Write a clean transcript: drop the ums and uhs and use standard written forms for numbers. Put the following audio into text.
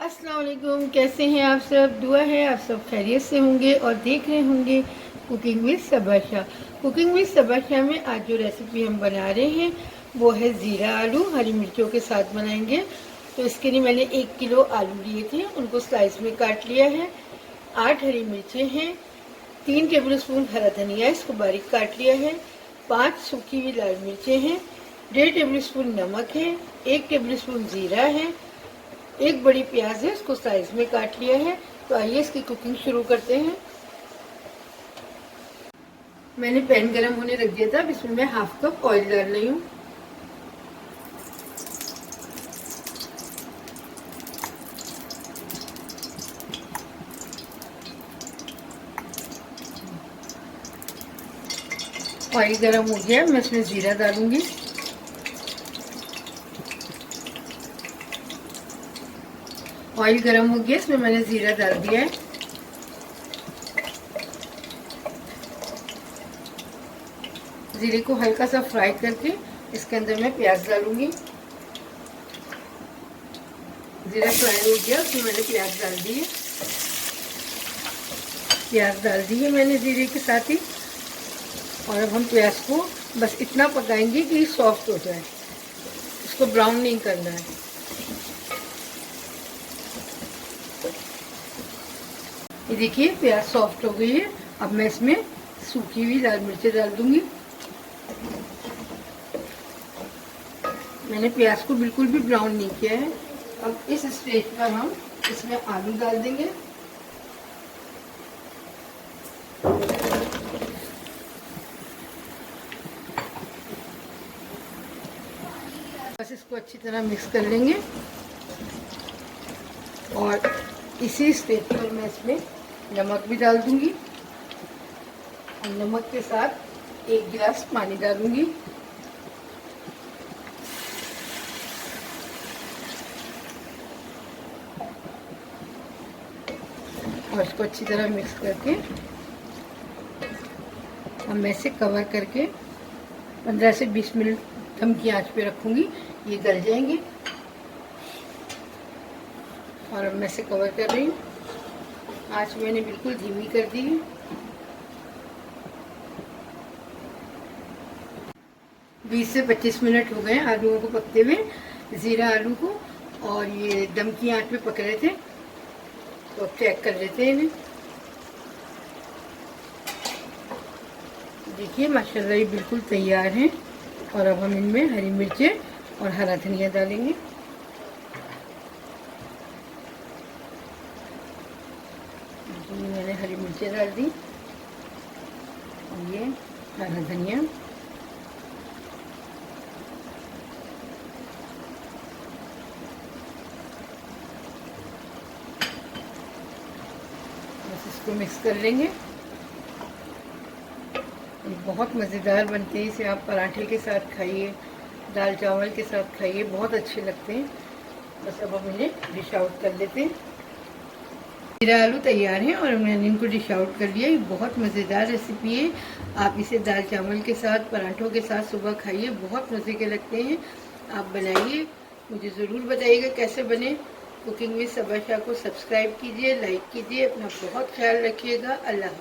अस्सलाम वालेकुम, कैसे हैं आप सब। दुआ है आप सब खैरियत से होंगे और देख रहे होंगे cooking with Saba Shah. Cooking with Saba Shah में आज जो रेसिपी हम बना रहे हैं वो है ज़ीरा आलू हरी मिर्चों के साथ बनाएंगे। तो इसके लिए मैंने 1 किलो आलू लिए थे, उनको स्लाइस में काट लिया है। 8 हरी मिर्चें हैं, 3 टेबल स्पून हरा धनिया इसको बारीक काट लिया है, 5 सूखी हुई लाल मिर्चें हैं, 1.5 टेबल स्पून नमक है, 1 टेबल स्पून ज़ीरा है, एक बड़ी प्याज है इसको साइज में काट लिया है। तो आइए इसकी कुकिंग शुरू करते हैं। मैंने पैन गरम होने रख दिया था, अब इसमें मैं हाफ कप ऑयल डाल रही हूँ। ऑयल गरम हो गया, मैं इसमें जीरा डालूंगी। ऑयल गरम हो गया, इसमें मैंने जीरा डाल दिया है। जीरे को हल्का सा फ्राई करके इसके अंदर मैं प्याज डालूंगी। जीरा फ्राई हो गया, उसमें मैंने प्याज डाल दी है। प्याज डाल दी है मैंने जीरे के साथ ही। और अब हम प्याज को बस इतना पकाएंगे कि सॉफ्ट हो जाए, इसको ब्राउन नहीं करना है। ये देखिए प्याज सॉफ्ट हो गई है। अब मैं इसमें सूखी हुई लाल मिर्चें डाल दूंगी। मैंने प्याज को बिल्कुल भी ब्राउन नहीं किया है। अब इस स्टेज पर हम इसमें आलू डाल देंगे। बस इसको अच्छी तरह मिक्स कर लेंगे और इसी स्टेज पर मैं इसमें नमक भी डाल दूंगी और नमक के साथ 1 गिलास पानी डालूंगी। और इसको अच्छी तरह मिक्स करके अब मैं इसे कवर करके 15 से 20 मिनट दम की आंच पे रखूंगी, ये गल जाएंगे। और अब मैं इसे कवर कर रही हूँ। आंच मैंने बिल्कुल धीमी कर दी है। बीस से 25 मिनट हो गए आलूओं को पकते हुए, ज़ीरा आलू को, और ये दम की आंच पे पक रहे थे। तो अब चेक कर लेते हैं इन्हें। देखिए माशाल्लाह ये बिल्कुल तैयार हैं। और अब हम इनमें हरी मिर्चें और हरा धनिया डालेंगे। मैंने हरी मिर्चें डाल दी और ये हरा धनिया। बस इसको मिक्स कर लेंगे। बहुत मज़ेदार बनते हैं, इसे आप पराठे के साथ खाइए, दाल चावल के साथ खाइए, बहुत अच्छे लगते हैं। बस अब हम इन्हें डिश आउट कर लेते हैं। ज़ीरा आलू तैयार हैं और मैंने इनको डिश आउट कर लिया। ये बहुत मज़ेदार रेसिपी है, आप इसे दाल चावल के साथ पराठों के साथ सुबह खाइए, बहुत मज़े के लगते हैं। आप बनाइए, मुझे ज़रूर बताइएगा कैसे बने। कुकिंग विद सबा शाह को सब्सक्राइब कीजिए, लाइक कीजिए, अपना बहुत ख्याल रखिएगा। अल्लाह।